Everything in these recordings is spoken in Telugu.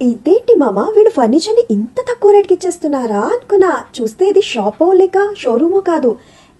ఇదేంటి మామ, వీడు ఫర్నిచర్ ని ఇంత తక్కువ రేట్ కి ఇచ్చేస్తున్నారా అనుకున్నా. చూస్తే ఇది షాపో లేక షోరూమో కాదు,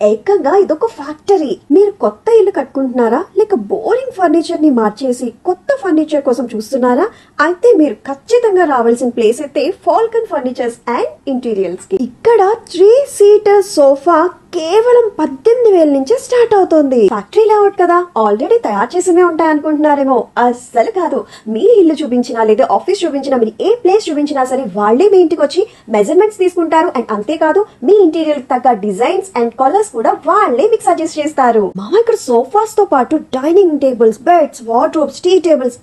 ఏకంగా ఇదొక ఫ్యాక్టరీ. మీరు కొత్త ఇల్లు కట్టుకుంటున్నారా, లేక బోరింగ్ ఫర్నిచర్ ని మార్చేసి కొత్త ఫర్నిచర్ కోసం చూస్తున్నారా? అయితే మీరు ఖచ్చితంగా రావాల్సిన ప్లేస్ అయితే ఫాల్కన్ ఫర్నిచర్స్ అండ్ ఇంటీరియర్స్ కి. ఇక్కడ 3 సీటర్ సోఫా కేవలం 18,000 నుంచే స్టార్ట్ అవుతుంది. ఫ్యాక్టరీ లేఅవుట్ కదా, ఆల్రెడీ తయారు చేసినే ఉంటాయి అనుకుంటున్నారేమో. అస్సలు కాదు. మీ ఇల్లు చూపించినా లేదా ఆఫీస్ చూపించినా, మీరు ఏ ప్లేస్ చూపించినా సరే వాళ్ళే మీ ఇంటికి వచ్చి మెజర్మెంట్స్ తీసుకుంటారు. అండ్ అంతేకాదు, మీ ఇంటీరియర్ తగ్గ డిజైన్స్ అండ్ కలర్స్ కూడా వాళ్ళే మీకు సజెస్ట్ చేస్తారు. మామ, ఇక్కడ సోఫాస్ తో పాటు dining tables, beds, wardrobes, tea tables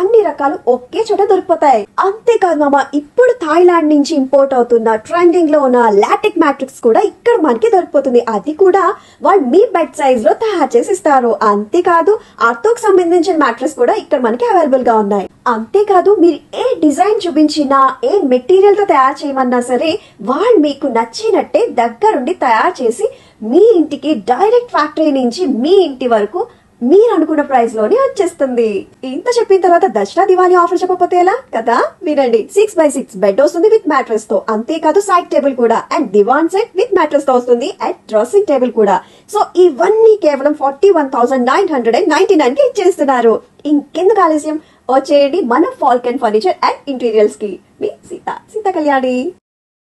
అన్ని రకాలు ఒకే చోట దొరికిపోతాయి. అంతేకాదు మామ, ఇప్పుడు థాయిలాండ్ నుంచి ఇంపోర్ట్ అవుతున్న ట్రెండింగ్ లో ఉన్న లాటిక్ మ్యాట్రిక్స్ కూడా ఇక్కడ మనకి దొరికిపోతుంది. అది కూడా వాళ్ళు మీ బెడ్ సైజ్ లో తయారు చేసి ఇస్తారు. అంతేకాదు, ఆర్థోకి సంబంధించిన మ్యాట్రెస్ కూడా ఇక్కడ మనకి అవైలబుల్ గా ఉన్నాయి. అంతేకాదు, మీరు ఏ డిజైన్ చూపించినా, ఏ మెటీరియల్ తో తయారు చేయమన్నా సరే వాళ్ళు మీకు నచ్చినట్టే దగ్గరుండి తయారు చేసి మీ ఇంటికి డైరెక్ట్ ఫ్యాక్టరీ నుంచి మీ ఇంటి వరకు మీరు అనుకున్న ప్రైస్ లోనే వచ్చేస్తుంది. ఇంత చెప్పిన తర్వాత దసరా దివాళీ ఆఫర్ చెప్పకపోతే ఎలా కదా, వినండి. 6x6 బెడ్ వస్తుంది విత్ మ్యాట్రెస్ తో. అంతేకాదు, సైడ్ టేబుల్ కూడా and divan set with mattress తో వస్తుంది అండ్ డ్రెస్సింగ్ టేబుల్ కూడా. సో ఇవన్నీ కేవలం 41,999 కి ఇచ్చేస్తున్నారు. ఇంకెందుకు ఆలస్యం, వచ్చేయండి మన ఫాల్కన్ ఫర్నిచర్ అండ్ ఇంటీరియర్స్ కి. మీ సీత కళ్యాణి.